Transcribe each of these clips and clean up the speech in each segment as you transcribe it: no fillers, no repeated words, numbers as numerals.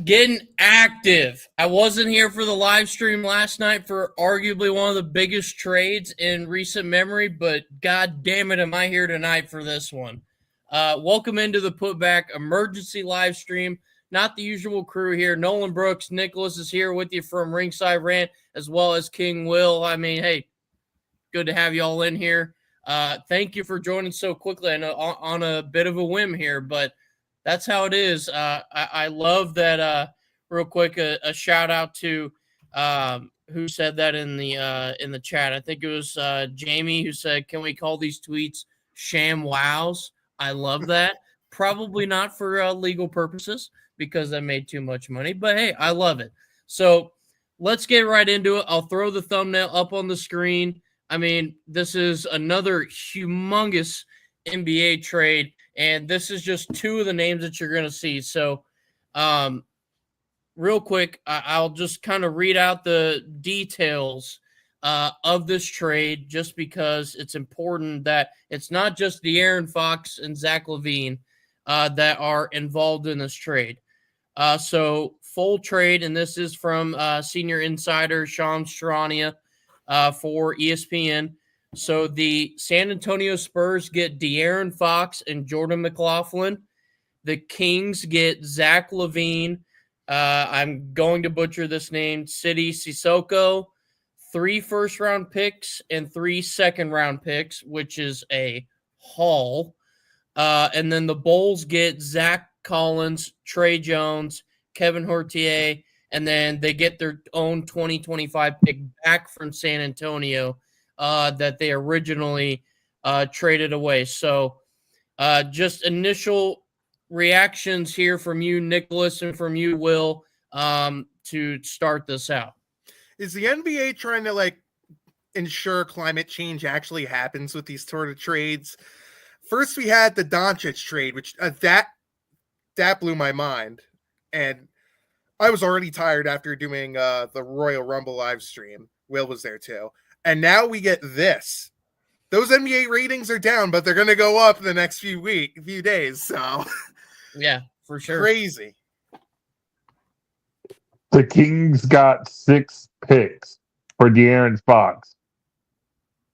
Getting active. I wasn't here for the live stream last night for arguably one of the biggest trades in recent memory, but god damn it, am I here tonight for this one. Welcome into the Putback emergency live stream. Not the usual crew here. Nolan Brooks, Nicholas is here with you from Ringside Rant, as well as King Will. I mean, hey, good to have you all in here. Thank you for joining so quickly. I know on a bit of a whim here, but that's how it is. I love that. Real quick, a shout out to who said that in the chat. I think it was Jamie who said, "Can we call these tweets sham wows?" I love that. Probably not for legal purposes because I made too much money, but hey, I love it. So let's get right into it. I'll throw the thumbnail up on the screen. I mean, this is another humongous NBA trade, and this is just two of the names that you're going to see. So, real quick, I'll just kind of read out the details of this trade just because it's important that it's not just Deaaron Fox and Zach Lavine that are involved in this trade. So, full trade, and this is from senior insider Sean Strania for ESPN. So the San Antonio Spurs get De'Aaron Fox and Jordan McLaughlin. The Kings get Zach Lavine. I'm going to butcher this name. City Sissoko. 3 first-round picks and 3 second-round picks, which is a haul. And then the Bulls get Zach Collins, Trey Jones, Kevin Hortier, and then they get their own 2025 pick back from San Antonio that they originally traded away. So just initial reactions here from you, Nicholas, and from you, Will, to start this out. Is the NBA trying to ensure climate change actually happens with these sort of trades? First, we had the Doncic trade, which that blew my mind. And I was already tired after doing the Royal Rumble live stream. Will was there too. And now we get this. Those NBA ratings are down, but they're going to go up in the next few days. So, yeah, for sure. Crazy. The Kings got 6 picks for De'Aaron Fox.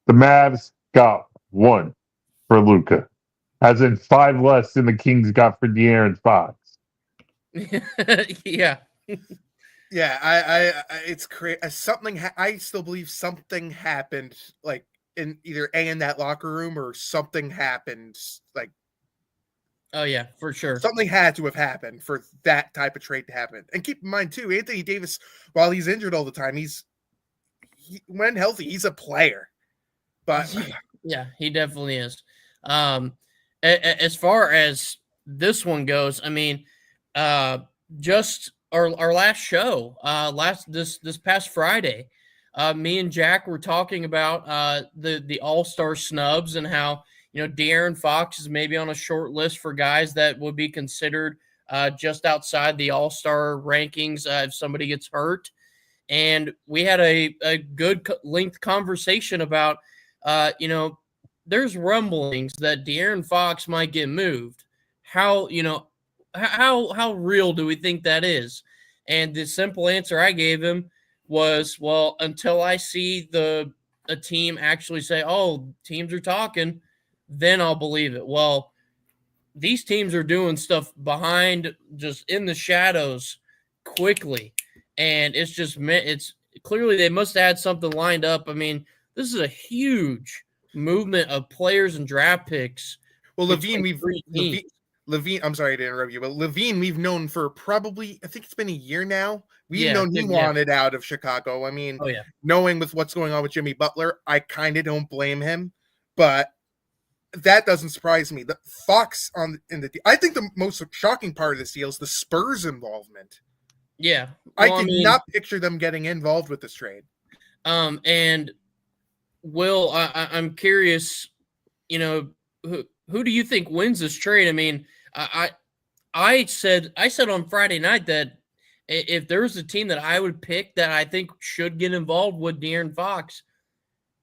The Mavs got 1 for Luka. As in 5 less than the Kings got for De'Aaron Fox. Yeah. Yeah, I it's crazy. I still believe something happened, in either in that locker room or something happened. Oh yeah, for sure. Something had to have happened for that type of trade to happen. And keep in mind too, Anthony Davis, while he's injured all the time, when healthy, he's a player. But yeah, he definitely is. As far as this one goes, I mean, just our last show, this past Friday, me and Jack were talking about the All-Star snubs and how De'Aaron Fox is maybe on a short list for guys that would be considered just outside the All-Star rankings if somebody gets hurt. And we had a good length conversation about there's rumblings that De'Aaron Fox might get moved. How real do we think that is? And the simple answer I gave him was, well, until I see a team actually say, oh, teams are talking, then I'll believe it. Well, these teams are doing stuff behind, just in the shadows quickly. And it's clearly they must have had something lined up. I mean, this is a huge movement of players and draft picks. Well, Lavine, I'm sorry to interrupt you, but Lavine, we've known for probably, I think it's been a year now. We've known he wanted out of Chicago. I mean, knowing with what's going on with Jimmy Butler, I kind of don't blame him, but that doesn't surprise me. The Fox I think the most shocking part of this deal is the Spurs involvement. Yeah. Well, I cannot picture them getting involved with this trade. And Will, I'm curious, who do you think wins this trade? I mean, I said on Friday night that if there was a team that I would pick that I think should get involved with De'Aaron Fox,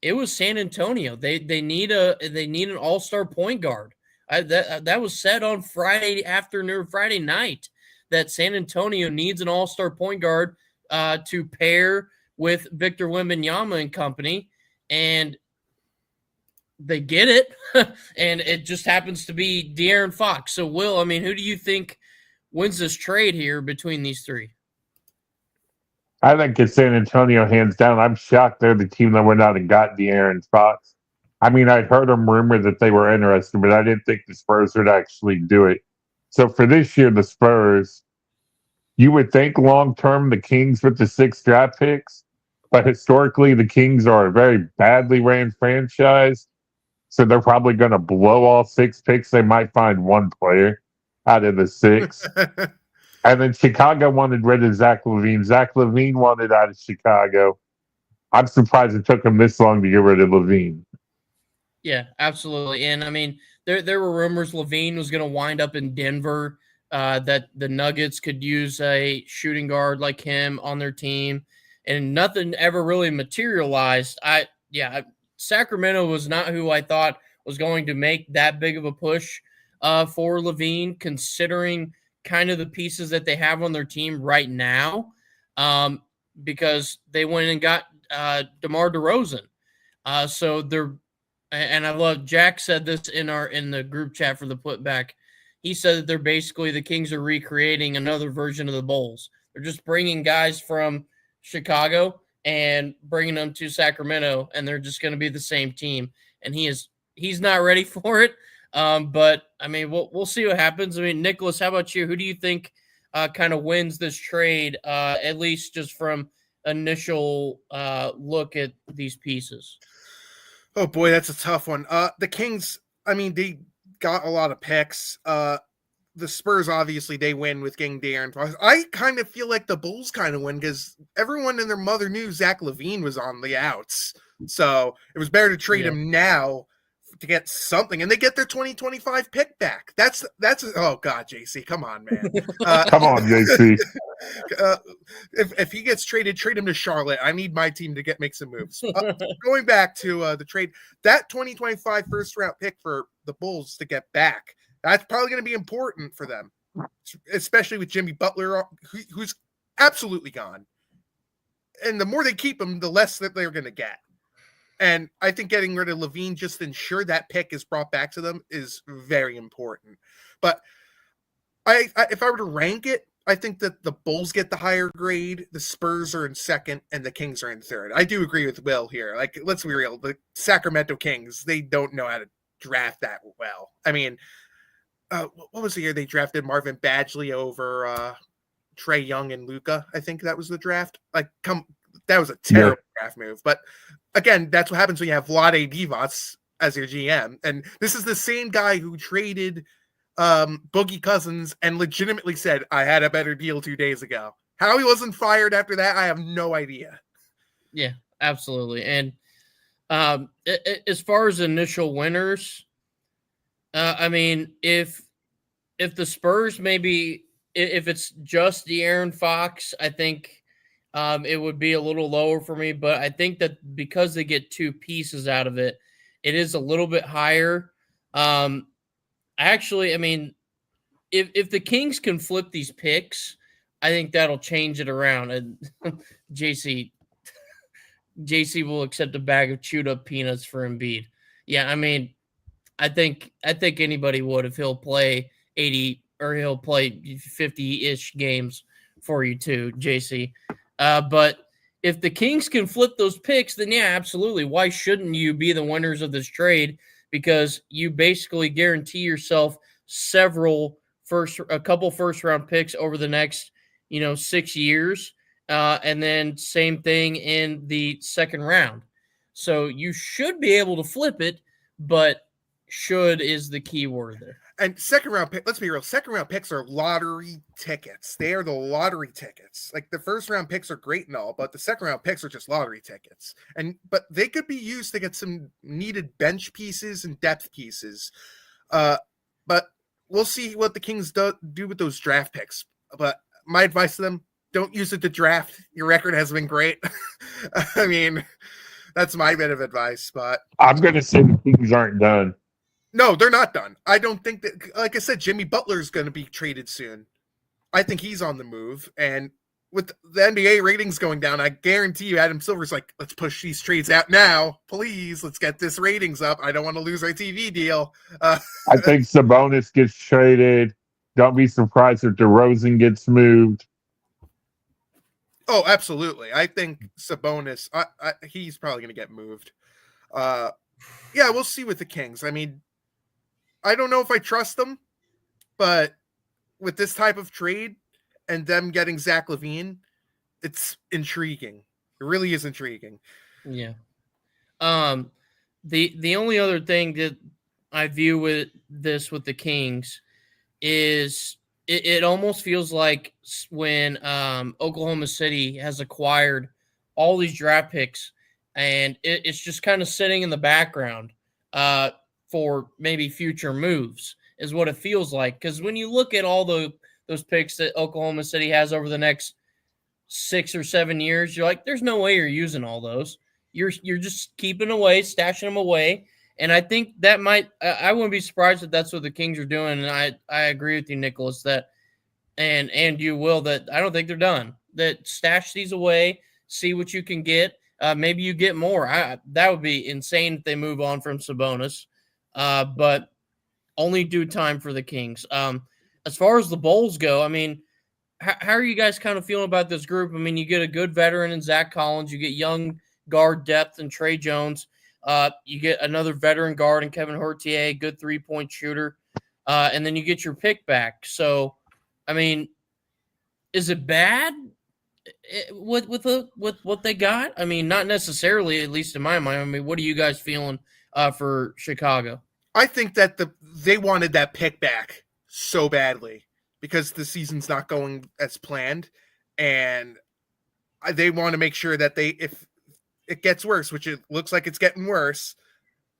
it was San Antonio. They need an all-star point guard. That was said on Friday afternoon, Friday night, that San Antonio needs an all-star point guard to pair with Victor Wembanyama and company, and they get it, and it just happens to be De'Aaron Fox. So, Will, I mean, who do you think wins this trade here between these three? I think it's San Antonio hands down. I'm shocked they're the team that went out and got De'Aaron Fox. I mean, I'd heard them rumor that they were interested, but I didn't think the Spurs would actually do it. So for this year, the Spurs, you would think long-term the Kings with the 6 draft picks, but historically the Kings are a very badly ran franchise, so they're probably going to blow all 6 picks. They might find one player out of the 6. And then Chicago wanted rid of Zach Lavine. Zach Lavine wanted out of Chicago. I'm surprised it took him this long to get rid of Lavine. Yeah, absolutely. And I mean, there were rumors Lavine was going to wind up in Denver, that the Nuggets could use a shooting guard like him on their team, and nothing ever really materialized. Sacramento was not who I thought was going to make that big of a push for Lavine, considering kind of the pieces that they have on their team right now, because they went and got DeMar DeRozan. So they're, and I love, Jack said this in the group chat for the Putback. He said that they're basically, the Kings are recreating another version of the Bulls. They're just bringing guys from Chicago and bringing them to Sacramento, and they're just going to be the same team. And he's not ready for it. But I mean, we'll see what happens. I mean, Nicholas, how about you? Who do you think kind of wins this trade, at least just from initial look at these pieces? Oh boy, that's a tough one. The Kings, I mean, they got a lot of picks. The Spurs, obviously, they win with getting De'Aaron Fox. I kind of feel like the Bulls kind of win because everyone and their mother knew Zach Lavine was on the outs. So it was better to trade him now to get something, and they get their 2025 pick back. That's oh god, JC, come on, man. Come on, JC. If he gets traded, trade him to Charlotte. I need my team to make some moves. Going back to the trade, that 2025 first round pick for the Bulls to get back, that's probably going to be important for them, especially with Jimmy Butler, who's absolutely gone. And the more they keep him, the less that they're going to get. And I think getting rid of Lavine just to ensure that pick is brought back to them is very important. But if I were to rank it, I think that the Bulls get the higher grade, the Spurs are in second, and the Kings are in third. I do agree with Will here. Like, let's be real, the Sacramento Kings, they don't know how to draft that well. I mean, what was the year they drafted Marvin Badgley over Trae Young and Luka? I think that was the draft. That was a terrible draft move. But again, that's what happens when you have Vlade Divac as your GM. And this is the same guy who traded Boogie Cousins and legitimately said, I had a better deal 2 days ago. How he wasn't fired after that, I have no idea. Yeah, absolutely. And as far as initial winners, I mean, if the Spurs maybe, if it's just De'Aaron Fox, I think it would be a little lower for me. But I think that because they get 2 pieces out of it, it is a little bit higher. Actually, I mean, if the Kings can flip these picks, I think that'll change it around. And JC will accept a bag of chewed up peanuts for Embiid. Yeah, I mean, I think anybody would if he'll play 80 or he'll play 50-ish games for you too, JC. But if the Kings can flip those picks, then yeah, absolutely. Why shouldn't you be the winners of this trade? Because you basically guarantee yourself a couple first round picks over the next, 6 years. And then same thing in the second round. So you should be able to flip it, but should is the key word there. And second round pick, let's be real, second round picks are lottery tickets. They are the lottery tickets. Like, the first round picks are great and all, but the second round picks are just lottery tickets. But they could be used to get some needed bench pieces and depth pieces. But we'll see what the Kings do with those draft picks. But my advice to them, don't use it to draft. Your record has been great. I mean, that's my bit of advice. But I'm going to say the Kings aren't done. No, they're not done. I don't think that, like I said, Jimmy Butler is going to be traded soon. I think he's on the move. And with the NBA ratings going down, I guarantee you Adam Silver's like, let's push these trades out now. Please, let's get this ratings up. I don't want to lose our TV deal. I think Sabonis gets traded. Don't be surprised if DeRozan gets moved. Oh, absolutely. I think Sabonis, he's probably going to get moved. Yeah, we'll see with the Kings. I mean, I don't know if I trust them, but with this type of trade and them getting Zach Lavine, it's intriguing. It really is intriguing. Yeah. The only other thing that I view with the Kings is it almost feels like when Oklahoma City has acquired all these draft picks and it's just kind of sitting in the background for maybe future moves is what it feels like. Because when you look at all those picks that Oklahoma City has over the next 6 or 7 years, you're like, there's no way you're using all those. You're just keeping away, stashing them away. And I think that I wouldn't be surprised if that's what the Kings are doing. And I agree with you, Nicholas, that, and you will, that I don't think they're done. That stash these away, see what you can get. Maybe you get more. That would be insane if they move on from Sabonis. But only due time for the Kings. As far as the Bulls go, I mean, how are you guys kind of feeling about this group? I mean, you get a good veteran in Zach Collins. You get young guard depth in Trey Jones. You get another veteran guard in Kevin Hertier, good three-point shooter. And then you get your pick back. So, I mean, is it bad with what they got? I mean, not necessarily, at least in my mind. I mean, what are you guys feeling for Chicago? I think that they wanted that pick back so badly because the season's not going as planned, and they want to make sure that if it gets worse, which it looks like it's getting worse,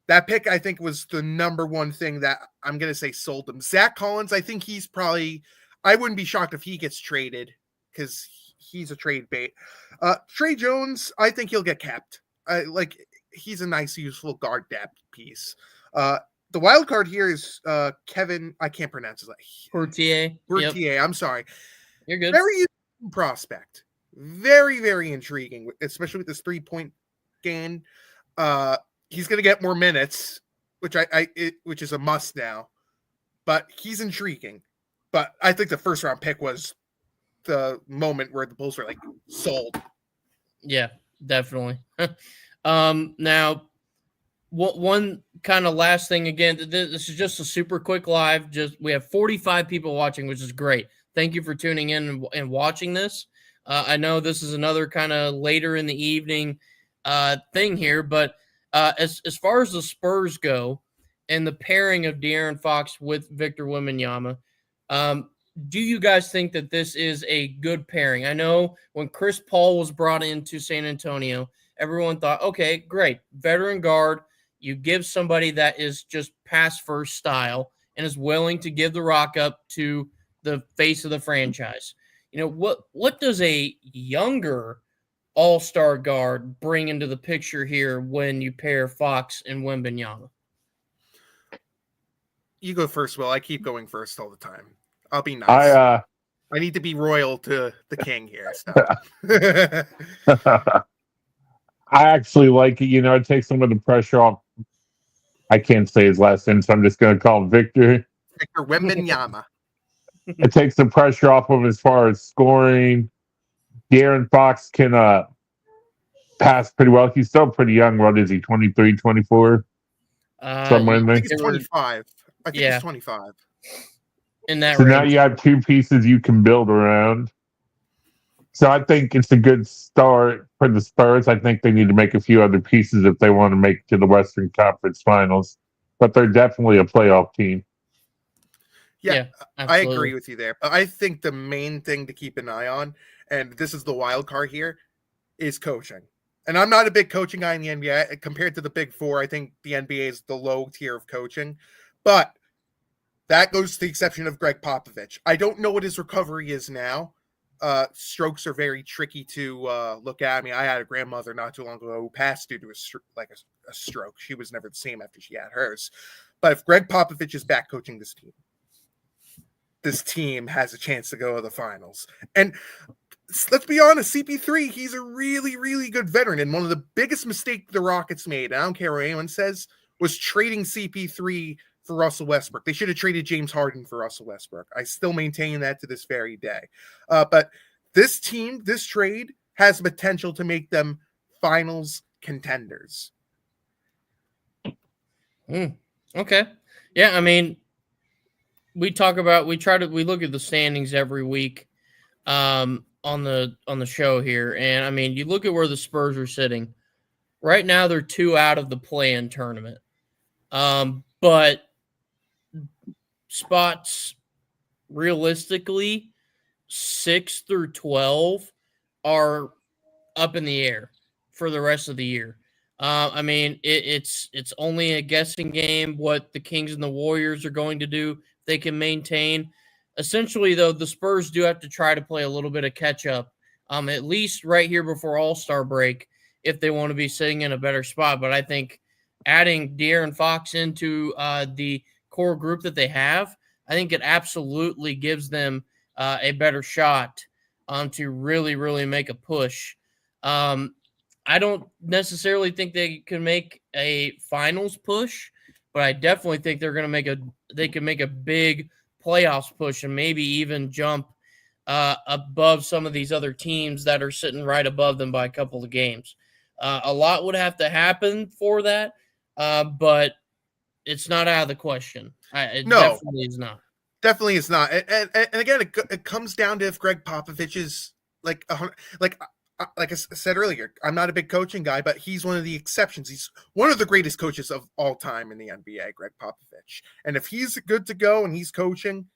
that pick I think was the number one thing that I'm going to say sold them. Zach Collins, I think he's probably, I wouldn't be shocked if he gets traded because he's a trade bait. Trey Jones, I think he'll get kept. He's a nice, useful guard depth piece. The wild card here is Kevin. I can't pronounce his name. Hertier. Yep. I'm sorry. You're good. Very interesting prospect. Very, very intriguing, especially with this 3-point gain. He's going to get more minutes, which which is a must now. But he's intriguing. But I think the first round pick was the moment where the Bulls were like sold. Yeah, definitely. Now, one kind of last thing again. This is just a super quick live. We have 45 people watching, which is great. Thank you for tuning in and watching this. I know this is another kind of later in the evening thing here, but as far as the Spurs go and the pairing of De'Aaron Fox with Victor Wembanyama, do you guys think that this is a good pairing? I know when Chris Paul was brought into San Antonio, everyone thought, okay, great, veteran guard. You give somebody that is just pass first style and is willing to give the rock up to the face of the franchise. You know, what does a younger all-star guard bring into the picture here when you pair Fox and Wembanyama? You go first, Will. I keep going first all the time. I'll be nice. I need to be royal to the king here. So. I actually like it. You know, it takes some of the pressure off. I can't say his last name, so I'm just going to call him Victor. Victor Wembanyama. It takes the pressure off of him as far as scoring. De'Aaron Fox can pass pretty well. He's still pretty young. What is he, 23, 24? Somewhere in there. I think it's 25. I think it's 25. In that so range. Now you have two pieces you can build around. So I think it's a good start for the Spurs. I think they need to make a few other pieces if they want to make it to the Western Conference Finals. But they're definitely a playoff team. Yeah, I agree with you there. But I think the main thing to keep an eye on, and this is the wild card here, is coaching. And I'm not a big coaching guy in the NBA. Compared to the Big Four, I think the NBA is the low tier of coaching. But that goes to the exception of Greg Popovich. I don't know what his recovery is now. Strokes are very tricky to look at. I mean, I had a grandmother not too long ago who passed due to a stroke. She was never the same after she had hers. But if Greg Popovich is back coaching this team, this team has a chance to go to the finals. And let's be honest, CP3, he's a really, really good veteran. And one of the biggest mistakes the Rockets made, and I don't care what anyone says, was trading CP3 for Russell Westbrook. They should have traded James Harden for Russell Westbrook. I still maintain that to this very day. But this team, this trade, has potential to make them finals contenders. Okay. Yeah, I mean, we look at the standings every week on the show here. And I mean, you look at where the Spurs are sitting. Right now, they're 2 out of the play-in tournament. But spots realistically 6 through 12 are up in the air for the rest of the year. I mean, it's only a guessing game what the Kings and the Warriors are going to do. They can maintain. Essentially, though, the Spurs do have to try to play a little bit of catch-up, at least right here before All-Star break, if they want to be sitting in a better spot. But I think adding De'Aaron Fox into the core group that they have, I think it absolutely gives them a better shot to really, really make a push. I don't necessarily think they can make a finals push, but I definitely think they're going to they can make a big playoffs push and maybe even jump above some of these other teams that are sitting right above them by a couple of games. A lot would have to happen for that, but it's not out of the question. No, definitely is not. Definitely is not. And again, it comes down to if Greg Popovich is like I said earlier, I'm not a big coaching guy, but he's one of the exceptions. He's one of the greatest coaches of all time in the NBA, Greg Popovich. And if he's good to go and he's coaching,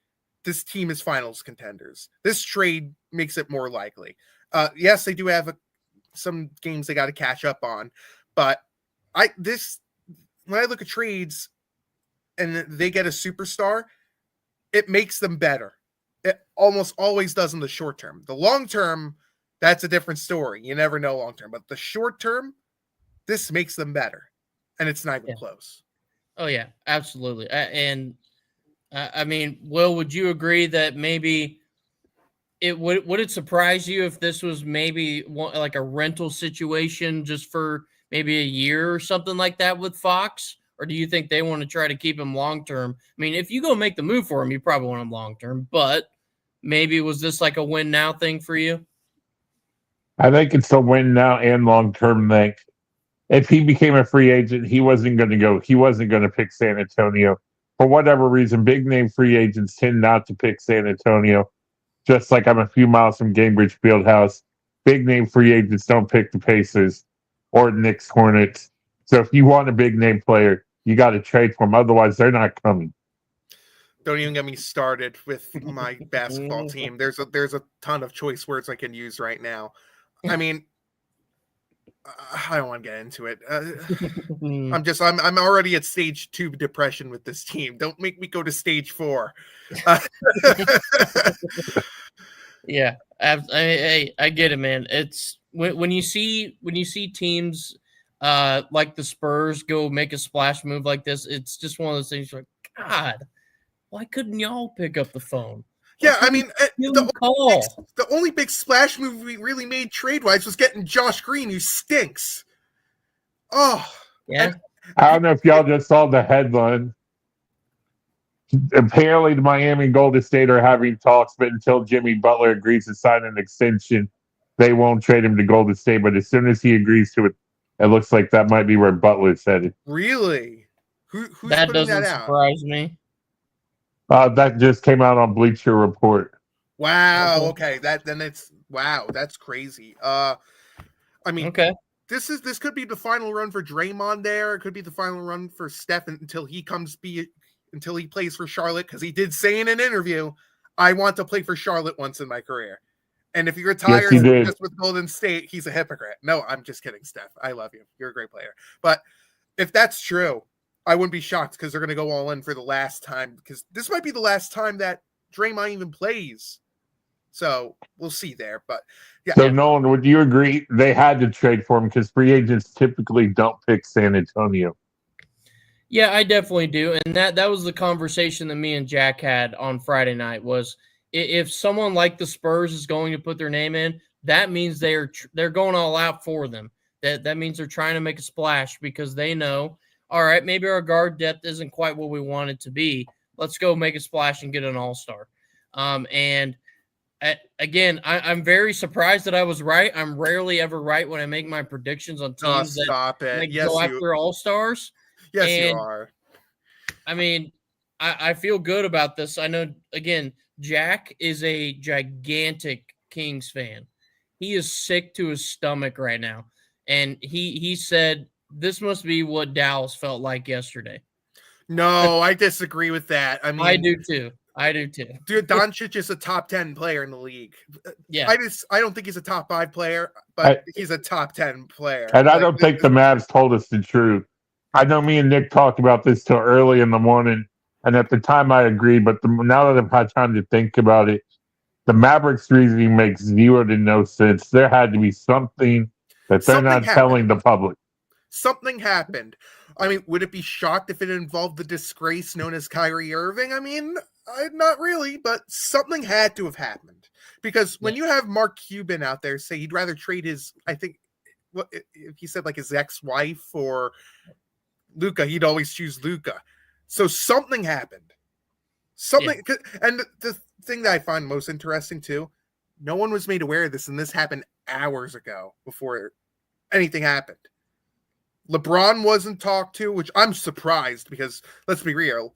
this team is finals contenders. This trade makes it more likely. Yes, they do have some games they got to catch up on, but when I look at trades and they get a superstar, it makes them better. It almost always does in the short term. The long term, that's a different story. You never know long term, but the short term, this makes them better, and it's not even close. Oh yeah, absolutely. I mean, Will, would you agree that maybe would it surprise you if this was maybe like a rental situation just for maybe a year or something like that with Fox? Or do you think they want to try to keep him long term? I mean, if you go make the move for him, you probably want him long term. But maybe was this like a win now thing for you? I think it's a win now and long term thing. If he became a free agent, he wasn't going to go. He wasn't going to pick San Antonio for whatever reason. Big name free agents tend not to pick San Antonio. Just like I'm a few miles from Gainbridge Fieldhouse, big name free agents don't pick the Pacers or the Knicks Hornets. So if you want a big name player, you got to trade for them. Otherwise, they're not coming. Don't even get me started with my basketball team. There's a ton of choice words I can use right now. I mean, I don't want to get into it. I'm already at stage 2 depression with this team. Don't make me go to stage 4. Yeah, I get it, man. It's when you see teams like the Spurs go make a splash move like this, it's just one of those things like, God, why couldn't y'all pick up the phone? Yeah, I mean, the only big splash move we really made trade-wise was getting Josh Green, who stinks. Oh. Yeah. I don't know if y'all just saw the headline. Apparently, the Miami and Golden State are having talks, but until Jimmy Butler agrees to sign an extension, they won't trade him to Golden State. But as soon as he agrees to it, it looks like that might be where Butler's headed. Really? Who's that putting doesn't that out? surprise me. That just came out on Bleacher Report. Wow. Okay. That's crazy. I mean, okay. This could be the final run for Draymond there. It could be the final run for Steph until he plays for Charlotte, because he did say in an interview, I want to play for Charlotte once in my career. And if he retires just with Golden State, he's a hypocrite. No, I'm just kidding, Steph. I love you. You're a great player. But if that's true, I wouldn't be shocked, because they're going to go all in for the last time, because this might be the last time that Draymond even plays. So we'll see there. But yeah. So Nolan, would you agree they had to trade for him because free agents typically don't pick San Antonio? Yeah, I definitely do, and that was the conversation that me and Jack had on Friday night. Was if someone like the Spurs is going to put their name in, that means they're going all out for them. That means they're trying to make a splash because they know, all right, maybe our guard depth isn't quite what we want it to be. Let's go make a splash and get an all-star. And again, I'm very surprised that I was right. I'm rarely ever right when I make my predictions on teams that Stop it. like, Yes, go after all-stars. Yes, And you are. I mean, I feel good about this. I know, again, Jack is a gigantic Kings fan. He is sick to his stomach right now. And he said this must be what Dallas felt like yesterday. No, I disagree with that. I mean, I do too. Dude, Doncic is a top 10 player in the league. Yeah. I don't think he's a top 5 player, but he's a top 10 player. And I don't think the Mavs told us the truth. I know me and Nick talked about this till early in the morning, and at the time I agreed, but now that I've had time to think about it, the Mavericks reasoning makes zero to no sense. There had to be something that they're not telling the public. Something happened. I mean, would it be shocked if it involved the disgrace known as Kyrie Irving? I mean, not really, but something had to have happened. Because when you have Mark Cuban out there say he'd rather trade his, I think, what he said, like his ex-wife or Luka, he'd always choose Luka. So something happened. Something, and the thing that I find most interesting too, no one was made aware of this, and this happened hours ago before anything happened. LeBron wasn't talked to, which I'm surprised because, let's be real,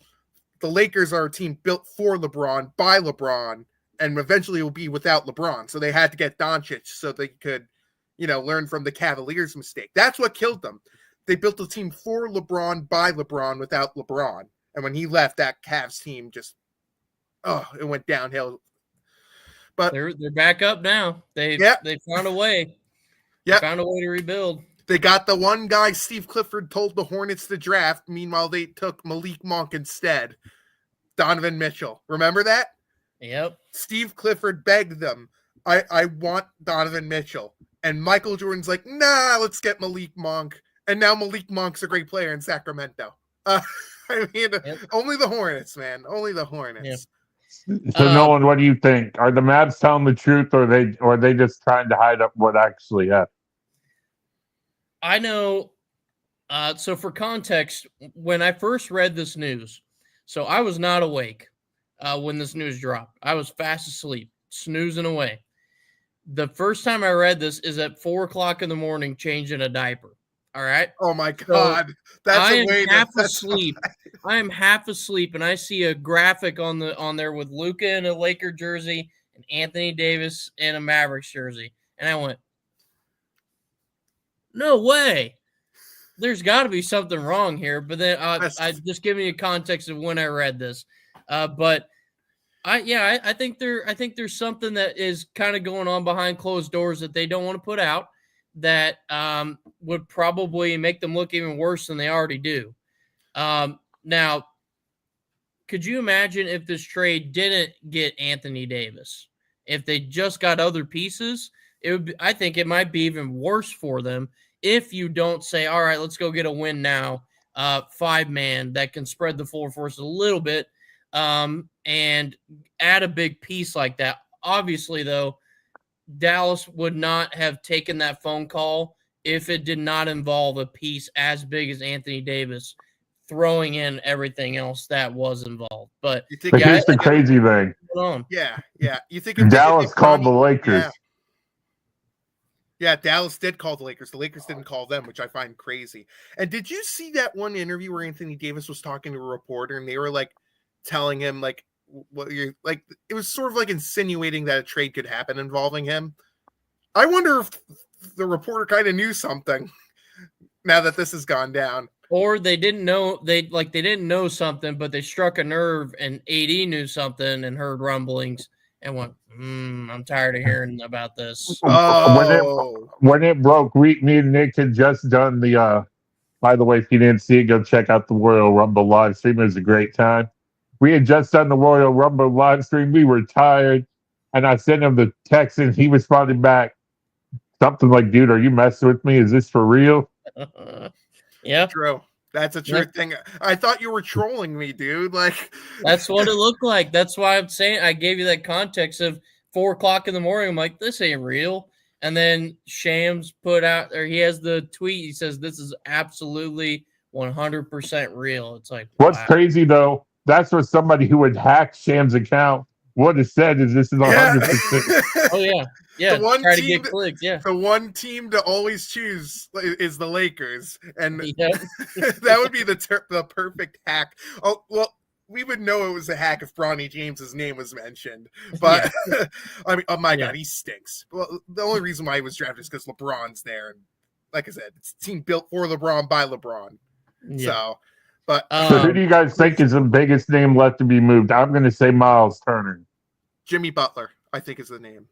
the Lakers are a team built for LeBron, by LeBron, and eventually will be without LeBron. So they had to get Doncic so they could, learn from the Cavaliers' mistake. That's what killed them. They built a team for LeBron, by LeBron, without LeBron. And when he left, that Cavs team just, it went downhill. But they're back up now. They found a way. Yeah, found a way to rebuild. They got the one guy Steve Clifford told the Hornets to draft. Meanwhile, they took Malik Monk instead. Donovan Mitchell. Remember that? Yep. Steve Clifford begged them, I want Donovan Mitchell. And Michael Jordan's like, nah, let's get Malik Monk. And now Malik Monk's a great player in Sacramento. Only the Hornets, man. Only the Hornets. Yeah. So, Nolan, what do you think? Are the Mavs telling the truth, or are they just trying to hide up what actually happened? I know. So for context, when I first read this news, so I was not awake when this news dropped. I was fast asleep, snoozing away. The first time I read this is at 4:00 in the morning, changing a diaper. All right. Oh my God. So I am half asleep. I am half asleep, and I see a graphic on there with Luka in a Laker jersey and Anthony Davis in a Mavericks jersey, and I went, no way. There's got to be something wrong here. But then I just giving you context of when I read this. But I think there's something that is kind of going on behind closed doors that they don't want to put out that would probably make them look even worse than they already do. Now, could you imagine if this trade didn't get Anthony Davis? If they just got other pieces, I think it might be even worse for them if you don't say, all right, let's go get a win now, 5-man that can spread the floor for us a little bit and add a big piece like that. Obviously, though, Dallas would not have taken that phone call if it did not involve a piece as big as Anthony Davis throwing in everything else that was involved. But here's the crazy thing. Yeah. You think Dallas called the Lakers. Yeah, Dallas did call the Lakers. The Lakers didn't call them, which I find crazy. And did you see that one interview where Anthony Davis was talking to a reporter and they were like telling him like what you're like? It was sort of like insinuating that a trade could happen involving him. I wonder if the reporter kind of knew something now that this has gone down, or they didn't know. They didn't know something, but they struck a nerve, and AD knew something and heard rumblings and went, I'm tired of hearing about this. When it broke, me and Nick had just done the, by the way, if you didn't see it, go check out the Royal Rumble live stream. It was a great time. We had just done the Royal Rumble live stream. We were tired. And I sent him the text and he responded back something like, dude, are you messing with me? Is this for real? Yeah. True. That's a true thing. I thought you were trolling me, dude. Like That's what it looked like. That's why I'm saying I gave you that context of 4:00 in the morning. I'm like, this ain't real. And then Shams put out, or he has the tweet. He says this is absolutely 100% real. It's like, What's wow. crazy though, that's what somebody who would hack Sham's account would have said is this is 100%. Oh yeah, yeah. The one Try to team get clicks. Yeah, the one team to always choose is the Lakers, and yep. that would be the perfect hack. Oh well, we would know it was a hack if Bronny James's name was mentioned. But I mean, oh my god, he stinks. Well, the only reason why he was drafted is because LeBron's there, and like I said, it's a team built for LeBron by LeBron. Yeah. So, but So who do you guys think is the biggest name left to be moved? I'm going to say Miles Turner. Jimmy Butler, I think, is the name.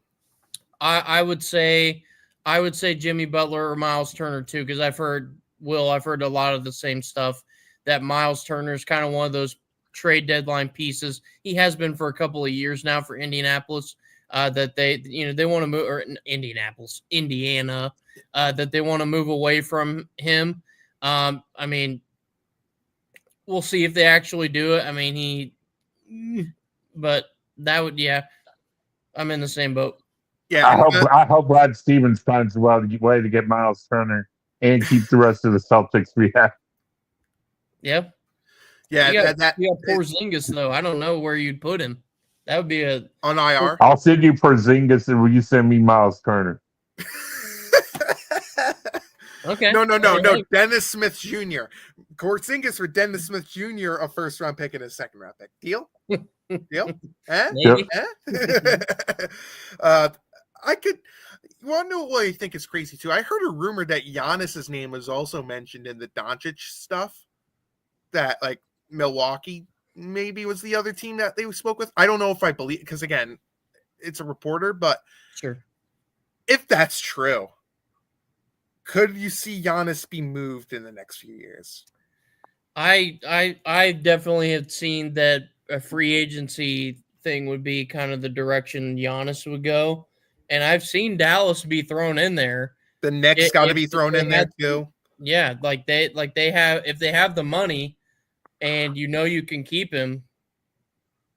I would say Jimmy Butler or Miles Turner too, because I've heard a lot of the same stuff, that Miles Turner is kind of one of those trade deadline pieces. He has been for a couple of years now for Indianapolis. That they want to move, or Indiana, that they want to move away from him. I mean, we'll see if they actually do it. I mean, but that would, I'm in the same boat. Yeah, I hope Brad Stevens finds a way to get Miles Turner and keep the rest of the Celtics we have. Yeah. Yeah, you got Porzingis though. I don't know where you'd put him. That would be on IR. I'll send you Porzingis, and will you send me Miles Turner? Okay. No. Dennis Smith Jr. Porzingis for Dennis Smith Jr. a first round pick and a second round pick. Deal? Deal? Maybe. I could. You want to know what I think is crazy too? I heard a rumor that Giannis's name was also mentioned in the Doncic stuff. That like Milwaukee maybe was the other team that they spoke with. I don't know if I believe, because again, it's a reporter, but sure. If that's true, could you see Giannis be moved in the next few years? I definitely have seen that a free agency thing would be kind of the direction Giannis would go. And I've seen Dallas be thrown in there. The Knicks got to be thrown in there too. Yeah, like they have, if they have the money and you can keep him,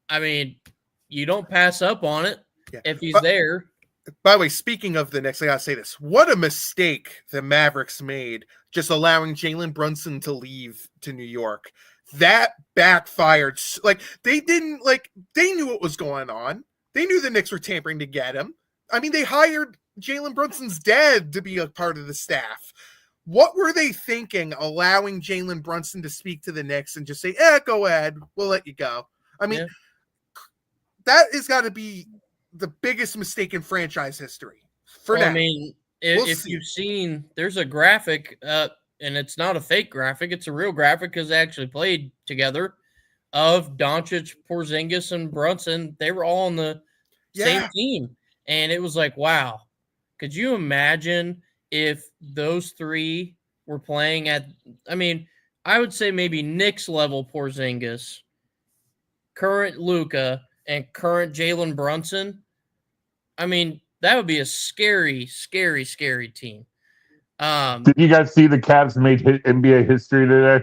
I mean, you don't pass up on it if he's there. By the way, speaking of the Knicks, I gotta say this. What a mistake the Mavericks made just allowing Jalen Brunson to leave to New York. That backfired. Like, they knew what was going on. They knew the Knicks were tampering to get him. I mean, they hired Jalen Brunson's dad to be a part of the staff. What were they thinking, allowing Jalen Brunson to speak to the Knicks and just say, go ahead, we'll let you go? I mean, that has got to be the biggest mistake in franchise history. Now. I mean, if you've seen, there's a graphic, and it's not a fake graphic, it's a real graphic because they actually played together, of Doncic, Porzingis, and Brunson. They were all on the same team. And it was like, wow, could you imagine if those three were playing at, I mean, I would say maybe Knicks level Porzingis, current Luka, and current Jalen Brunson. I mean, that would be a scary, scary, scary team. Did you guys see the Cavs made NBA history today?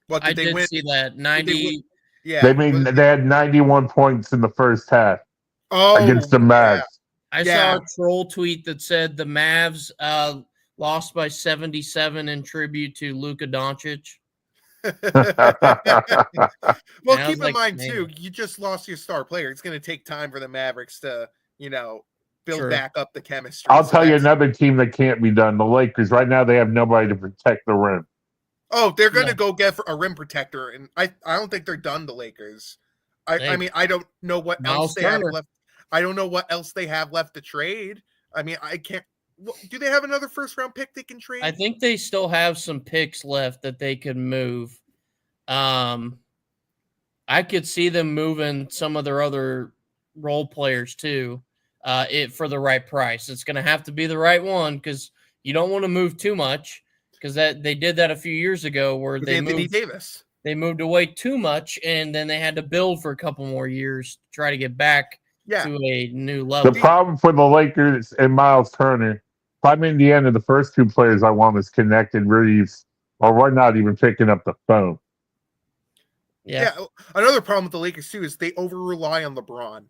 What did they win? See that 90. They had 91 points in the first half against the Mavs. I saw a troll tweet that said the Mavs lost by 77 in tribute to Luka Doncic. Well, keep in mind too, you just lost your star player. It's going to take time for the Mavericks to, build back up the chemistry. I'll tell you another team that can't be done. The Lakers. Right now, they have nobody to protect the rim. Oh, they're going to go get a rim protector, and I don't think they're done. The Lakers. I mean, I don't know what else they have left. I don't know what else they have left to trade. I mean, I can't. Do they have another first-round pick they can trade? I think they still have some picks left that they could move. I could see them moving some of their other role players too, for the right price. It's going to have to be the right one because you don't want to move too much, because they did that a few years ago where they moved away too much, and then they had to build for a couple more years to try to get back to a new level. The problem for the Lakers and Miles Turner, if I'm Indiana, the first two players I want is connected Reeves or why not even picking up the phone? Yeah. Another problem with the Lakers too is they over rely on LeBron.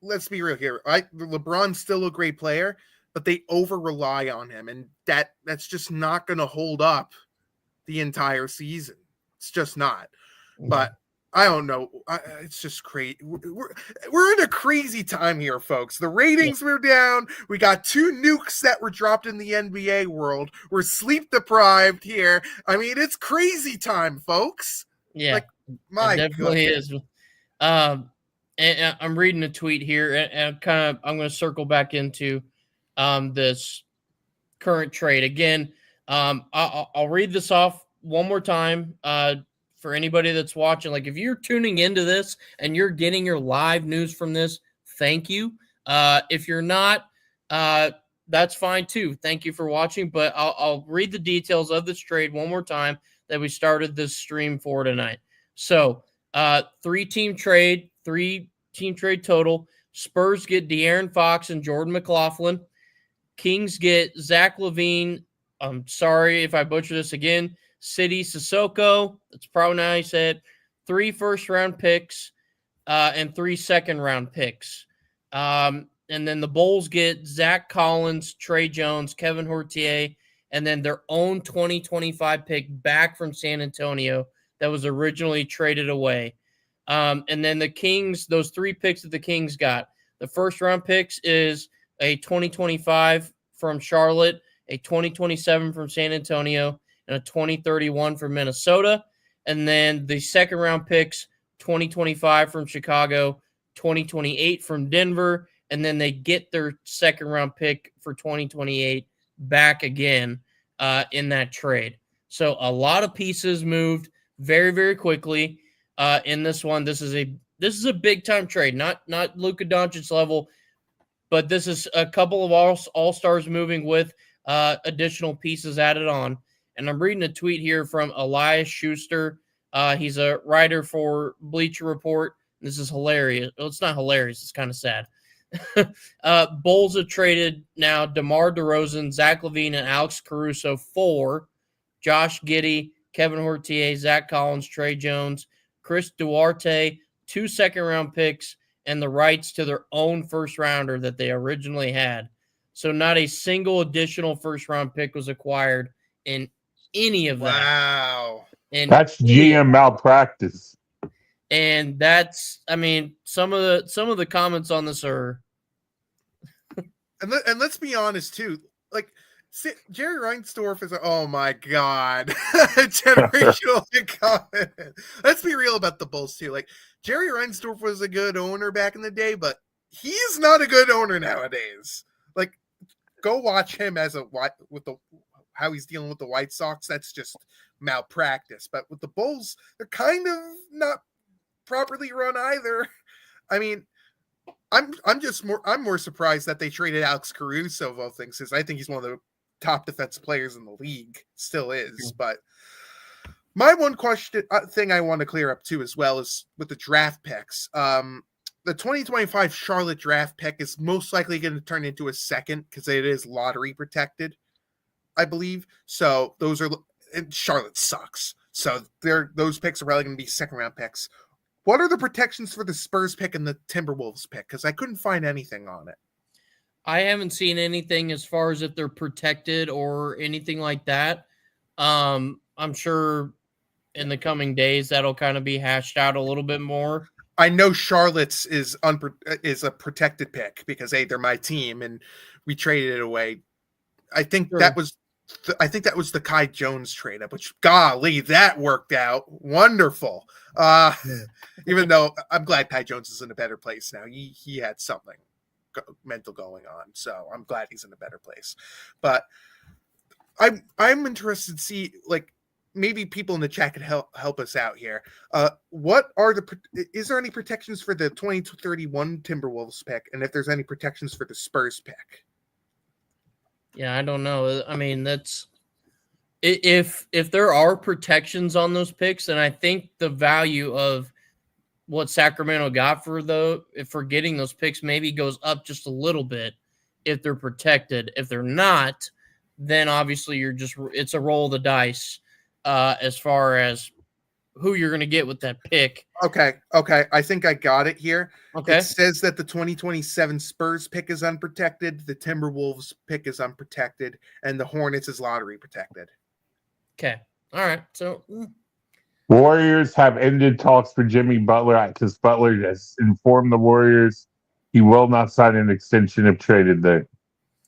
Let's be real here. LeBron's still a great player, but they over rely on him, and that's just not going to hold up the entire season. It's just not. But I don't know. It's just crazy. We're in a crazy time here, folks. The ratings were down. We got 2 nukes that were dropped in the NBA world. We're sleep deprived here. I mean, it's crazy time, folks. Yeah, like, my it definitely is. And I'm reading a tweet here, and I'm going to circle back into this current trade again. I'll read this off one more time for anybody that's watching. Like, if you're tuning into this and you're getting your live news from this, thank you. If you're not, that's fine too. Thank you for watching. But I'll read the details of this trade one more time that we started this stream for tonight. So, 3-team trade total. Spurs get De'Aaron Fox and Jordan McLaughlin. Kings get Zach Lavine. I'm sorry if I butcher this again. City Sissoko. That's probably not how you say it. 3 first-round picks and 3 second-round picks. And then the Bulls get Zach Collins, Trey Jones, Kevin Hortier, and then their own 2025 pick back from San Antonio that was originally traded away. And then the Kings, those 3 picks that the Kings got. The first-round picks is a 2025 from Charlotte, a 2027 from San Antonio, and a 2031 from Minnesota. And then the second-round picks, 2025 from Chicago, 2028 from Denver, and then they get their second-round pick for 2028 back again in that trade. So a lot of pieces moved very, very quickly in this one. This is a big-time trade, not Luka Doncic level, but this is a couple of all-stars moving with additional pieces added on. And I'm reading a tweet here from Elias Schuster. He's a writer for Bleacher Report. This is hilarious. Well, it's not hilarious. It's kind of sad. Bulls have traded now DeMar DeRozan, Zach Lavine, and Alex Caruso for Josh Giddey, Kevin Hortier, Zach Collins, Trey Jones, Chris Duarte, 2 second-round picks, and the rights to their own first-rounder that they originally had. So not a single additional first-round pick was acquired in any of that. Wow. And that's GM malpractice. And that's, I mean, some of the comments on this are. And let's be honest too. Like, Jerry Reinsdorf is oh my god, generational comment. Let's be real about the Bulls too. Like, Jerry Reinsdorf was a good owner back in the day, but he's not a good owner nowadays. Like, go watch him how he's dealing with the White Sox. That's just malpractice. But with the Bulls, they're kind of not properly run either. I mean, I'm more surprised that they traded Alex Caruso of all things, because I think he's one of the top defensive players in the league, still is. But my one thing I want to clear up too as well is with the draft picks. The 2025 Charlotte draft pick is most likely going to turn into a second because it is lottery protected, I believe. So and Charlotte sucks. So those picks are probably going to be second-round picks. What are the protections for the Spurs pick and the Timberwolves pick? Because I couldn't find anything on it. I haven't seen anything as far as if they're protected or anything like that. I'm sure in the coming days that'll kind of be hashed out a little bit more. I know Charlotte's is a protected pick because they're my team and we traded it away. I think that was the Kai Jones trade up, which golly, that worked out wonderful. Even though I'm glad Kai Jones is in a better place now. He had something mental going on, so I'm glad he's in a better place. But I'm interested to see, like, maybe people in the chat could help us out here. Is there any protections for the 2031 Timberwolves pick, and if there's any protections for the Spurs pick? Yeah, I don't know. I mean, that's if there are protections on those picks, then I think the value of what Sacramento got for getting those picks maybe goes up just a little bit if they're protected. If they're not, then obviously it's a roll of the dice as far as who you're going to get with that pick. Okay. I think I got it here. Okay. It says that the 2027 Spurs pick is unprotected, the Timberwolves pick is unprotected, and the Hornets is lottery protected. Okay. All right. So Warriors have ended talks for Jimmy Butler because Butler has informed the Warriors he will not sign an extension if traded there.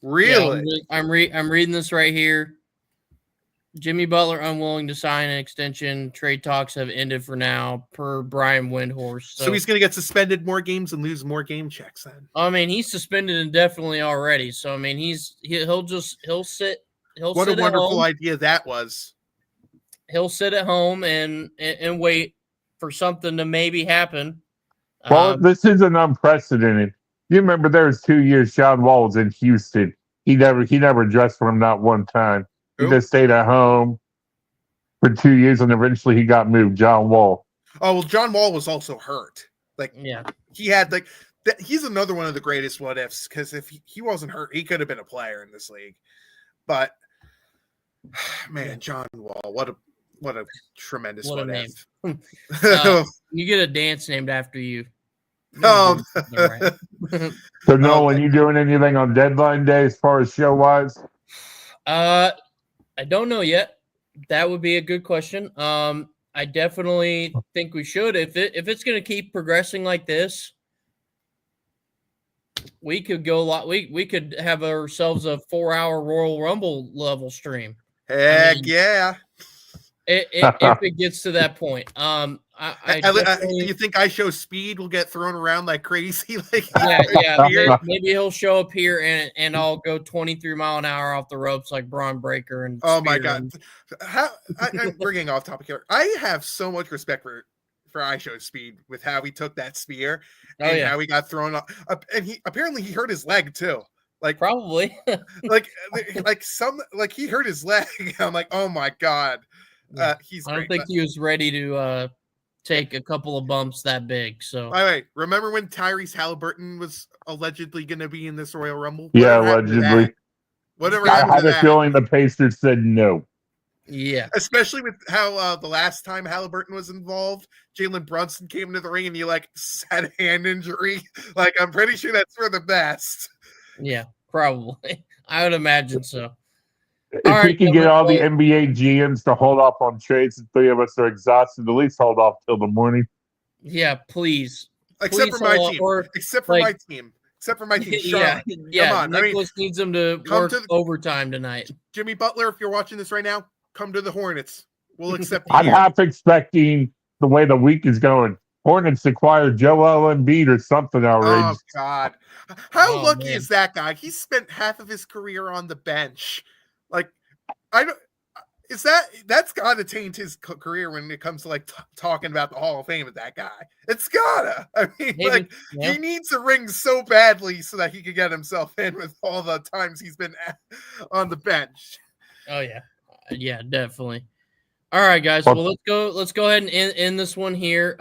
Really? Yeah, I'm reading this right here. Jimmy Butler unwilling to sign an extension. Trade talks have ended for now, per Brian Windhorst. So he's going to get suspended more games and lose more game checks then. I mean, he's suspended indefinitely already. So I mean, he'll sit. What a wonderful idea that was. He'll sit at home and wait for something to maybe happen. Well, this isn't unprecedented. You remember there was 2 years John Wall was in Houston. He never dressed for him not one time. He just stayed at home for 2 years, and eventually he got moved. John Wall. Oh well, John Wall was also hurt. He had he's another one of the greatest what ifs because if he wasn't hurt, he could have been a player in this league. But man, John Wall, what a tremendous what name. if. You get a dance named after you. Oh. So Nolan, you doing anything on deadline day as far as show wise? I don't know yet. That would be a good question. I definitely think we should. If it's going to keep progressing like this, we could go a lot. We could have ourselves a 4-hour Royal Rumble level stream. Heck yeah! If it gets to that point, you think I Show Speed will get thrown around like crazy? Maybe he'll show up here and I'll go 23 mile an hour off the ropes like Braun Breaker and. Oh my god! I'm bringing off topic here. I have so much respect for I Show Speed with how he took that spear and how he got thrown off, and he hurt his leg too. Like probably like he hurt his leg. I'm like, oh my god. He's I don't think he was ready to take a couple of bumps that big. So all right, remember when Tyrese Halliburton was allegedly going to be in this Royal Rumble? Yeah, allegedly. Whatever. I had a feeling the Pacers said no. Yeah, especially with how the last time Halliburton was involved, Jalen Brunson came into the ring and he had a hand injury. I'm pretty sure that's for the best. Yeah, probably. I would imagine so. If we can get all the NBA GMs to hold off on trades and 3 of us are exhausted, at least hold off till the morning. Yeah, please. Except for my team. Except for my team. Sean, come on. Nicholas needs them to work overtime tonight. Jimmy Butler, if you're watching this right now, come to the Hornets. We'll accept you. I'm half expecting the way the week is going. Hornets acquired Joel Embiid or something outrageous. Oh, God. How lucky is that guy? He spent half of his career on the bench. That's got to taint his career when it comes to talking about the Hall of Fame with that guy. It's gotta. I mean, he needs a ring so badly so that he could get himself in with all the times he's been on the bench. Oh yeah, definitely. All right, guys. Well, let's go ahead and end this one here.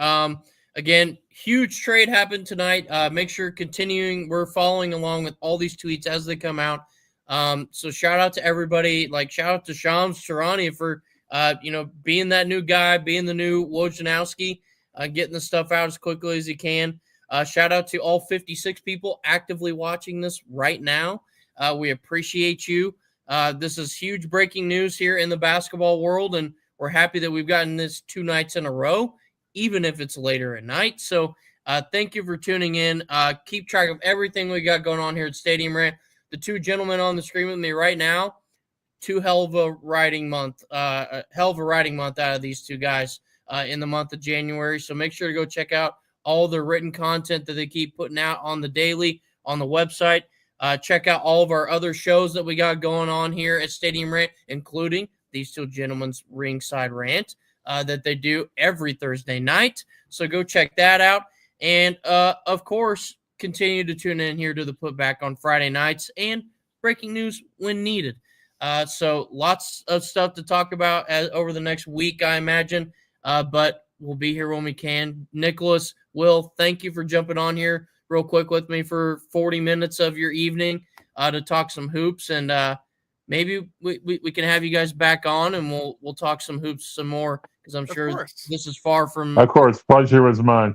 Again, huge trade happened tonight. Make sure we're following along with all these tweets as they come out. So shout out to everybody, shout out to Shams Charania for, being that new guy, being the new Wojnarowski, getting the stuff out as quickly as he can. Shout out to all 56 people actively watching this right now. We appreciate you. This is huge breaking news here in the basketball world, and we're happy that we've gotten this 2 nights in a row, even if it's later at night. So thank you for tuning in. Keep track of everything we got going on here at Stadium Rant. The 2 gentlemen on the screen with me right now, hell of a writing month out of these 2 guys in the month of January. So make sure to go check out all the written content that they keep putting out on the daily on the website. Check out all of our other shows that we got going on here at Stadium Rant, including these 2 gentlemen's ringside rant that they do every Thursday night. So go check that out. And of course, continue to tune in here to the Putback on Friday nights and breaking news when needed. So lots of stuff to talk about over the next week, I imagine. But we'll be here when we can. Nicholas, Will, thank you for jumping on here real quick with me for 40 minutes of your evening to talk some hoops. And maybe we can have you guys back on and we'll talk some hoops some more, because I'm Of sure course. this is far from. Of course, pleasure was mine.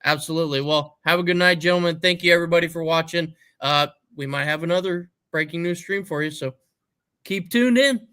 Absolutely. Well, have a good night, gentlemen. Thank you, everybody, for watching. We might have another breaking news stream for you, so keep tuned in.